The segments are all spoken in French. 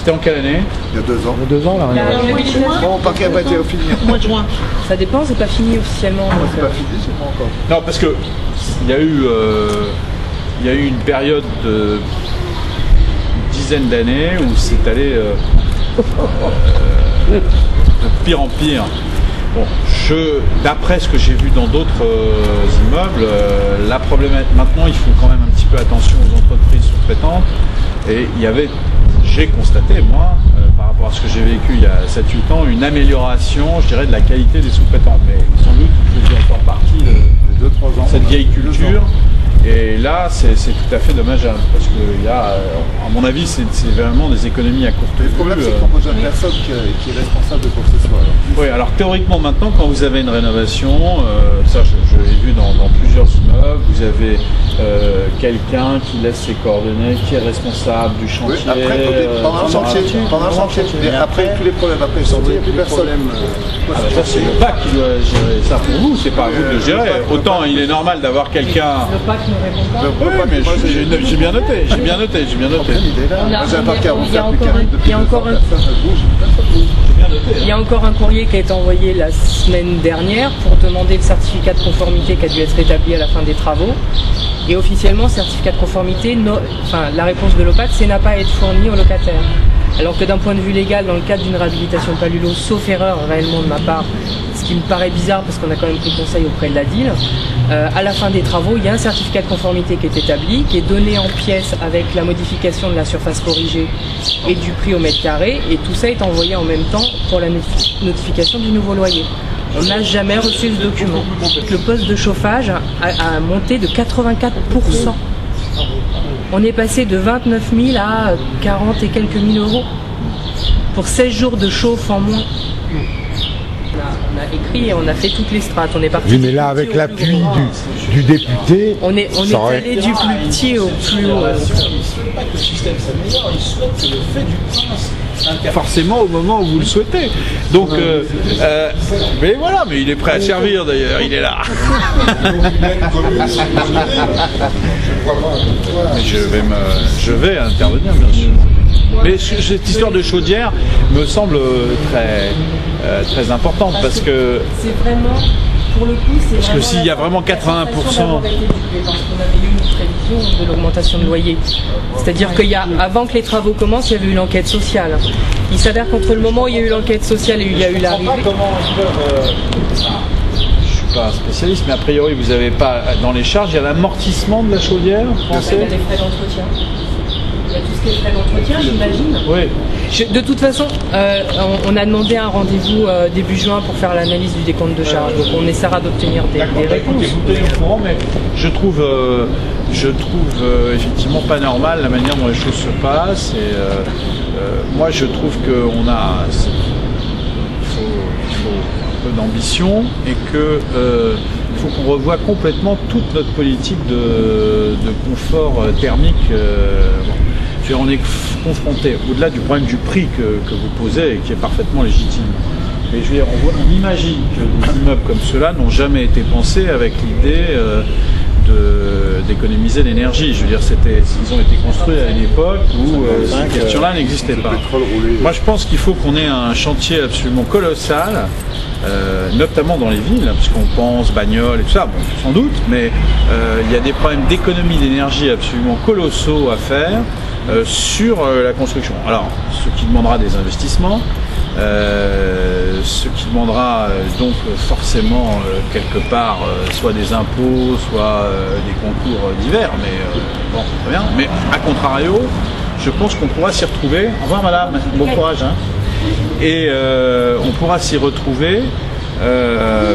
C'était en quelle année? Il y a 2 ans. Il y a 2 ans, la rénovation. Bon, le parquet n'a pas été fini. Au mois de juin. Ça dépend, c'est pas fini officiellement. C'est pas fini, c'est pas encore. Non, parce que il y a eu une période de dizaine d'années où c'est allé de pire en pire. Bon, d'après ce que j'ai vu dans d'autres immeubles, la problématique maintenant, il faut quand même un petit peu attention aux entreprises sous-traitantes. Et j'ai constaté, moi, par rapport à ce que j'ai vécu il y a 7-8 ans, une amélioration, je dirais, de la qualité des sous-traitants. Mais sans doute, je faisais encore partie de 2-3 ans. Cette vieille culture. Et là, c'est tout à fait dommageable, parce que à mon avis, c'est vraiment des économies à courte vue. Le problème, c'est qu'on ne pose jamais personne qui est responsable de quoi que ce soit. Oui, alors théoriquement, maintenant, quand vous avez une rénovation, ça je l'ai vu dans plusieurs immeubles, vous avez quelqu'un qui laisse ses coordonnées, qui est responsable du chantier. Oui, après, pendant un chantier, mais après tous les problèmes, après le chantier, il n'y a plus personne. Ça, c'est le PAC qui doit gérer ça pour vous, c'est pas à vous de le gérer. Autant il est normal d'avoir quelqu'un. Le PAC ne répond pas. Oui, mais j'ai bien noté, j'ai bien noté. Il y a encore un courrier qui a été envoyé la semaine dernière pour demander le certificat de conformité qui a dû être établi à la fin des travaux. Et officiellement, certificat de conformité, la réponse de l'OPAC, c'est n'a pas à être fourni au locataire. Alors que d'un point de vue légal, dans le cadre d'une réhabilitation Palulo, sauf erreur réellement de ma part, ce qui me paraît bizarre parce qu'on a quand même pris conseil auprès de la DIL, à la fin des travaux, il y a un certificat de conformité qui est établi, qui est donné en pièces avec la modification de la surface corrigée et du prix au mètre carré, et tout ça est envoyé en même temps pour la notification du nouveau loyer. On n'a jamais reçu ce document. Le poste de chauffage a monté de 84%. On est passé de 29 000 à 40 et quelques mille euros pour 16 jours de chauffe en moins. On a écrit et on a fait toutes les strates. On est parti. Oui, mais là, avec l'appui du député, on est allé du plus petit au plus haut. Le système s'améliore, il souhaite que le fait du prince forcément au moment où vous le souhaitez. Donc, mais voilà, mais il est prêt à servir d'ailleurs, il est là. Mais je vais intervenir, bien sûr. Mais cette histoire de chaudière me semble très importante parce que. C'est vraiment. Pour le coup, parce que s'il y a vraiment 80%. Parce qu'on avait eu une prévision de l'augmentation de loyer. C'est-à-dire qu'avant que les travaux commencent, il y avait eu l'enquête sociale. Il s'avère qu'entre le moment où il y a eu l'enquête sociale et où il y a eu l'arrivée. Je suis pas un spécialiste, mais a priori, vous n'avez pas dans les charges, il y a l'amortissement de la chaudière. Il y a des frais d'entretien. Il y a tout ce qui est frais d'entretien, j'imagine. Oui. De toute façon, on a demandé un rendez-vous début juin pour faire l'analyse du décompte de charges. Donc on essaiera d'obtenir des réponses. Vous tenez au courant, mais je trouve effectivement pas normal la manière dont les choses se passent. Et moi, je trouve qu'il faut un peu d'ambition et il faut qu'on revoie complètement toute notre politique de confort thermique. On est confronté, au-delà du problème du prix que vous posez et qui est parfaitement légitime. Mais je veux dire, on imagine que des immeubles comme ceux-là n'ont jamais été pensés avec l'idée d'économiser l'énergie. Je veux dire, ils ont été construits à une époque où cette question-là n'existait pas. Moi, je pense qu'il faut qu'on ait un chantier absolument colossal, notamment dans les villes, puisqu'on pense bagnole et tout ça, bon, sans doute, mais il y a des problèmes d'économie d'énergie absolument colossaux à faire sur la construction. Alors, ce qui demandera des investissements, ce qui demandera donc forcément quelque part soit des impôts, soit des concours divers, mais bon, très bien. Mais à contrario, je pense qu'on pourra s'y retrouver. Au revoir madame, bon courage. Hein. Et on pourra s'y retrouver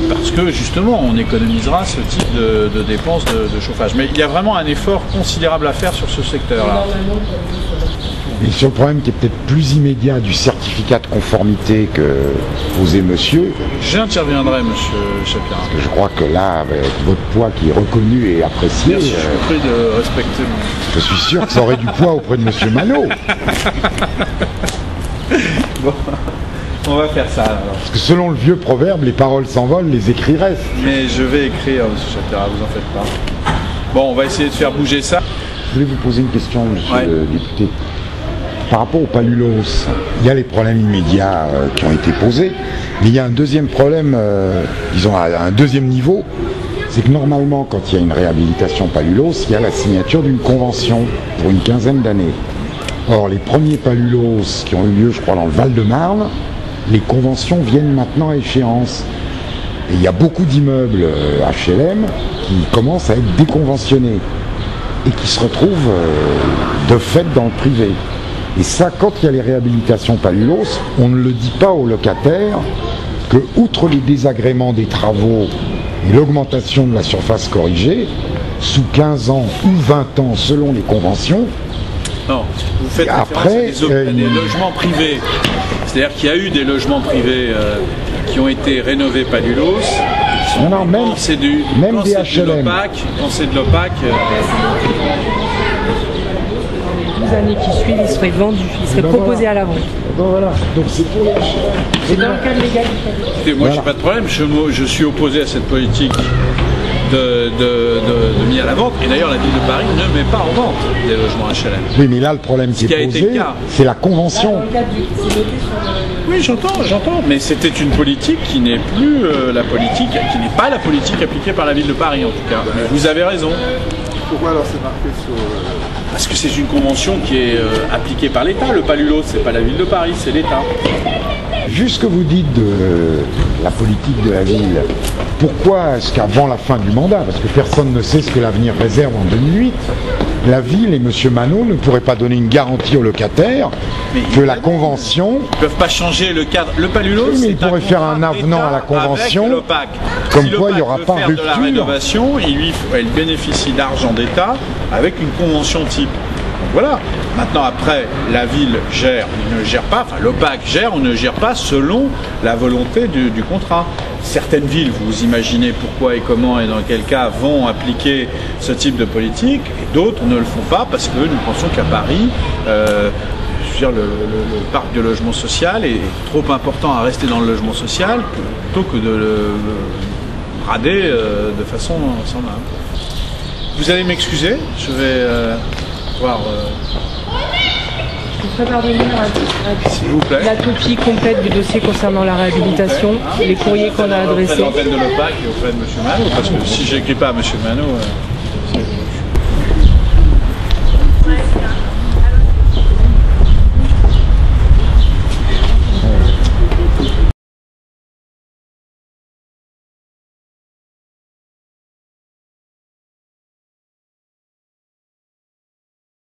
parce que justement on économisera ce type de dépenses de chauffage. Mais il y a vraiment un effort considérable à faire sur ce secteur-là. Et sur le problème qui est peut-être plus immédiat du certificat de conformité que posait monsieur. J'interviendrai, monsieur Chapirin. Parce que je crois que là, avec votre poids qui est reconnu et apprécié. Merci, je suis pris de respecter. Je suis sûr que ça aurait du poids auprès de monsieur Manot. Bon, on va faire ça alors. Parce que selon le vieux proverbe, les paroles s'envolent, les écrits restent. Mais je vais écrire, monsieur Chapirin, vous en faites pas. Bon, on va essayer de faire bouger ça. Je voulais vous poser une question, monsieur le député. par rapport au Palulos, il y a les problèmes immédiats qui ont été posés, mais il y a un deuxième problème, disons à un deuxième niveau, c'est que normalement, quand il y a une réhabilitation Palulos, il y a la signature d'une convention pour une quinzaine d'années. Or, les premiers Palulos qui ont eu lieu, je crois, dans le Val-de-Marne, les conventions viennent maintenant à échéance. Et il y a beaucoup d'immeubles HLM qui commencent à être déconventionnés et qui se retrouvent de fait dans le privé. Et ça, quand il y a les réhabilitations Palulos, on ne le dit pas aux locataires que, outre les désagréments des travaux et l'augmentation de la surface corrigée, sous 15 ans ou 20 ans selon les conventions, non, vous faites après, à des logements privés. C'est-à-dire qu'il y a eu des logements privés qui ont été rénovés Palulos. Non, même, c'est du, même des HLM. Quand c'est de l'opaque... Les années qui suivent, il serait vendu, il serait proposé à la vente. Bon, voilà, donc c'est pour les HLM. C'est dans le cadre légal. Écoutez, moi, j'ai pas de problème, je suis opposé à cette politique de mis à la vente. Et d'ailleurs, la ville de Paris ne met pas en vente des logements HLM. Oui, mais là, le problème qui est posé, c'est la convention. Oui, j'entends. Mais c'était une politique qui n'est plus la politique, qui n'est pas la politique appliquée par la ville de Paris, en tout cas. Mais vous avez raison. Pourquoi alors c'est marqué sur... Parce que c'est une convention qui est appliquée par l'État. Le Palulos, c'est pas la ville de Paris, c'est l'État. Juste ce que vous dites de la politique de la ville, pourquoi est-ce qu'avant la fin du mandat, parce que personne ne sait ce que l'avenir réserve en 2008, la ville et M. Manot ne pourraient pas donner une garantie aux locataires que la convention... Ils ne peuvent pas changer le cadre. Le Palulos, oui, mais ils pourraient faire un avenant à la convention, comme quoi il n'y aura pas de rupture. De la rénovation, elle bénéficie d'argent d'État avec une convention type. Voilà. Maintenant, après, la ville gère, ou ne gère pas, enfin l'OPAC gère ou ne gère pas selon la volonté du contrat. Certaines villes, vous imaginez pourquoi et comment et dans quel cas vont appliquer ce type de politique, et d'autres ne le font pas parce que nous pensons qu'à Paris, le parc de logement social est trop important à rester dans le logement social plutôt que de le brader de façon semblable. Vous allez m'excuser, je vais voir... Je vous ferai parvenir s'il vous plaît. La copie complète du dossier concernant la réhabilitation, les courriers qu'on a adressés. Auprès de l'antenne de l'OPAC et auprès de M. Manot, parce que si je n'écris pas à M. Manot...